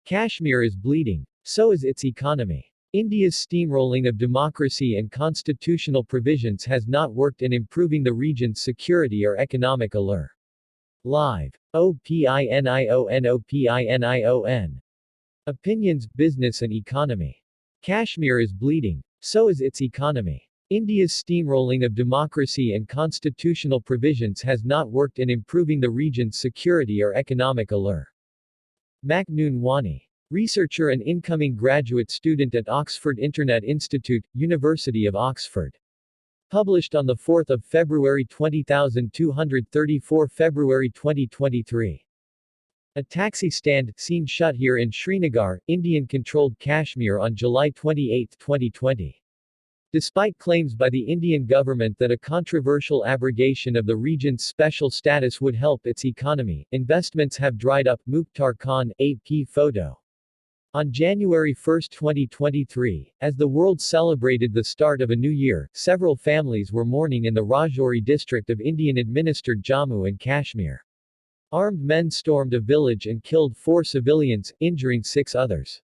Kashmir is bleeding. So is its economy. India's steamrolling of democracy and constitutional provisions has not worked in improving the region's security or economic allure. Live. OPINION. Opinions, business and economy. Kashmir is bleeding. So is its economy. India's steamrolling of democracy and constitutional provisions has not worked in improving the region's security or economic allure. Maknoon Wani. Researcher and incoming graduate student at Oxford Internet Institute, University of Oxford. Published on 4 February 20234 February 2023. A taxi stand, seen shut here in Srinagar, Indian-controlled Kashmir on July 28, 2020. Despite claims by the Indian government that a controversial abrogation of the region's special status would help its economy, investments have dried up. Mukhtar Khan, AP photo. On January 1, 2023, as the world celebrated the start of a new year, several families were mourning in the Rajouri district of Indian-administered Jammu and Kashmir. Armed men stormed a village and killed 4 civilians, injuring 6 others.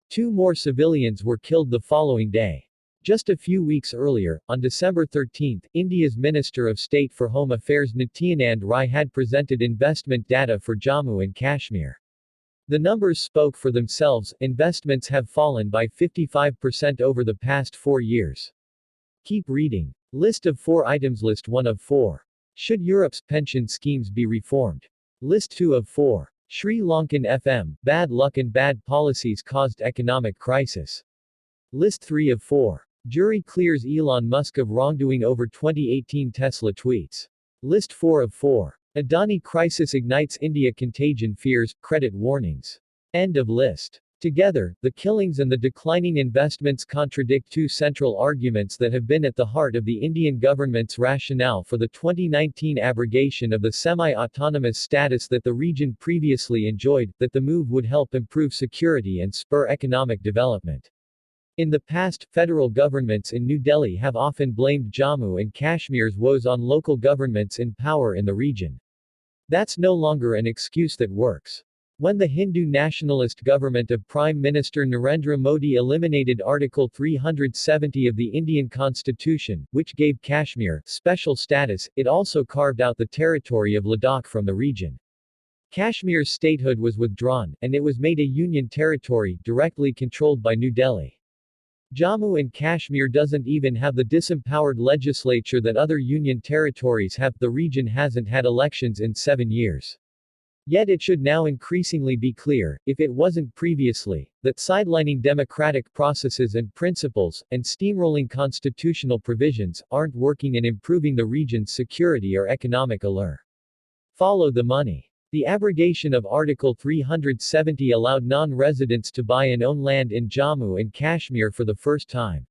2 more civilians were killed the following day. Just a few weeks earlier, on December 13, India's Minister of State for Home Affairs Nityanand Rai had presented investment data for Jammu and Kashmir. The numbers spoke for themselves. Investments have fallen by 55% over the past 4 years. Keep reading. List of 4 items. List 1 of 4. Should Europe's pension schemes be reformed? List 2 of 4. Sri Lankan FM, bad luck and bad policies caused economic crisis. List 3 of 4. Jury clears Elon Musk of wrongdoing over 2018 Tesla tweets. List 4 of 4. Adani crisis ignites India contagion fears, credit warnings. End of list. Together, the killings and the declining investments contradict 2 central arguments that have been at the heart of the Indian government's rationale for the 2019 abrogation of the semi-autonomous status that the region previously enjoyed, that the move would help improve security and spur economic development. In the past, federal governments in New Delhi have often blamed Jammu and Kashmir's woes on local governments in power in the region. That's no longer an excuse that works. When the Hindu nationalist government of Prime Minister Narendra Modi eliminated Article 370 of the Indian Constitution, which gave Kashmir special status, it also carved out the territory of Ladakh from the region. Kashmir's statehood was withdrawn, and it was made a union territory, directly controlled by New Delhi. Jammu and Kashmir doesn't even have the disempowered legislature that other union territories have. The region hasn't had elections in 7 years. Yet it should now increasingly be clear, if it wasn't previously, that sidelining democratic processes and principles, and steamrolling constitutional provisions, aren't working in improving the region's security or economic allure. Follow the money. The abrogation of Article 370 allowed non-residents to buy and own land in Jammu and Kashmir for the first time.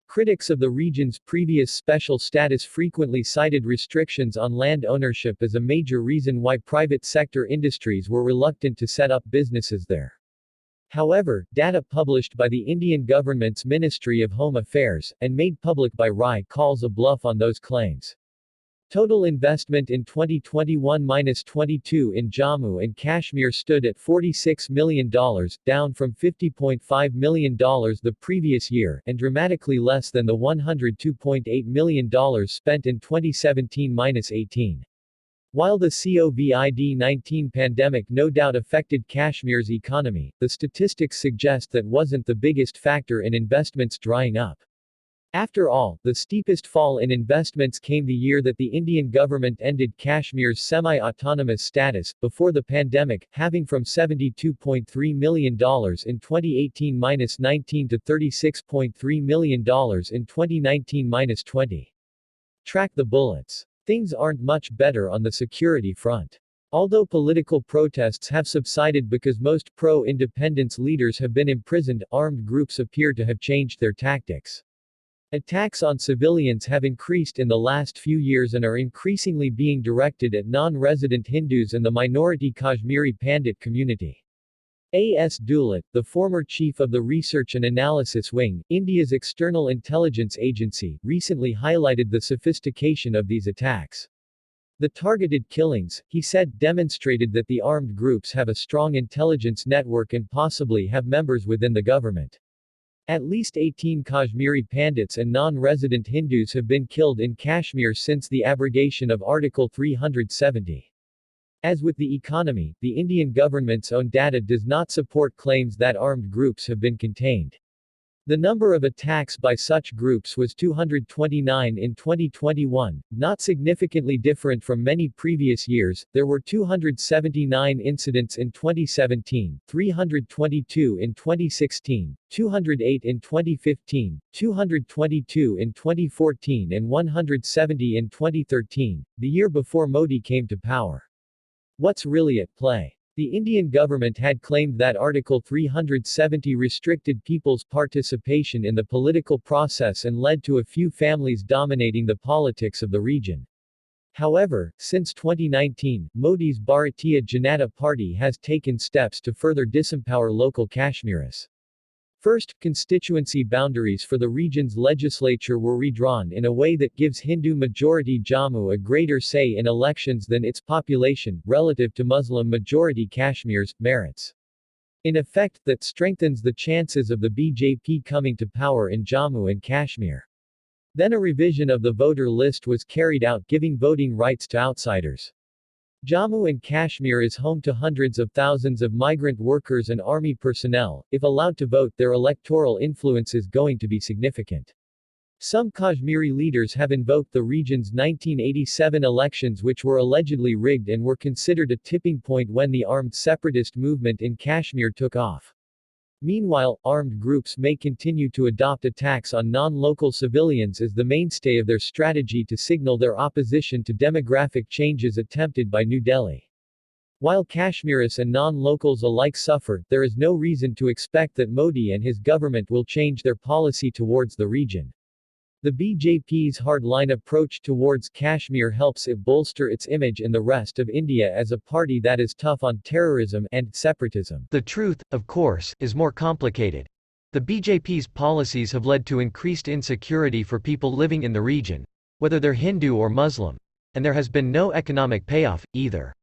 Critics of the region's previous special status frequently cited restrictions on land ownership as a major reason why private sector industries were reluctant to set up businesses there. However, data published by the Indian government's Ministry of Home Affairs, and made public by Rai, calls a bluff on those claims. Total investment in 2021-22 in Jammu and Kashmir stood at $46 million, down from $50.5 million the previous year, and dramatically less than the $102.8 million spent in 2017-18. While the COVID-19 pandemic no doubt affected Kashmir's economy, the statistics suggest that wasn't the biggest factor in investments drying up. After all, the steepest fall in investments came the year that the Indian government ended Kashmir's semi-autonomous status, before the pandemic, having from $72.3 million in 2018-19 to $36.3 million in 2019-20. Track the bullets. Things aren't much better on the security front. Although political protests have subsided because most pro-independence leaders have been imprisoned, armed groups appear to have changed their tactics. Attacks on civilians have increased in the last few years and are increasingly being directed at non-resident Hindus and the minority Kashmiri Pandit community. A.S. Dulat, the former chief of the Research and Analysis Wing, India's external intelligence agency, recently highlighted the sophistication of these attacks. The targeted killings, he said, demonstrated that the armed groups have a strong intelligence network and possibly have members within the government. At least 18 Kashmiri Pandits and non-resident Hindus have been killed in Kashmir since the abrogation of Article 370. As with the economy, the Indian government's own data does not support claims that armed groups have been contained. The number of attacks by such groups was 229 in 2021, not significantly different from many previous years. There were 279 incidents in 2017, 322 in 2016, 208 in 2015, 222 in 2014 and 170 in 2013, the year before Modi came to power. What's really at play? The Indian government had claimed that Article 370 restricted people's participation in the political process and led to a few families dominating the politics of the region. However, since 2019, Modi's Bharatiya Janata Party has taken steps to further disempower local Kashmiris. First, constituency boundaries for the region's legislature were redrawn in a way that gives Hindu-majority Jammu a greater say in elections than its population, relative to Muslim-majority Kashmir's merits. In effect, that strengthens the chances of the BJP coming to power in Jammu and Kashmir. Then a revision of the voter list was carried out, giving voting rights to outsiders. Jammu and Kashmir is home to hundreds of thousands of migrant workers and army personnel. If allowed to vote, their electoral influence is going to be significant. Some Kashmiri leaders have invoked the region's 1987 elections, which were allegedly rigged and were considered a tipping point when the armed separatist movement in Kashmir took off. Meanwhile, armed groups may continue to adopt attacks on non-local civilians as the mainstay of their strategy to signal their opposition to demographic changes attempted by New Delhi. While Kashmiris and non-locals alike suffer, there is no reason to expect that Modi and his government will change their policy towards the region. The BJP's hardline approach towards Kashmir helps it bolster its image in the rest of India as a party that is tough on terrorism and separatism. The truth, of course, is more complicated. The BJP's policies have led to increased insecurity for people living in the region, whether they're Hindu or Muslim. And there has been no economic payoff, either.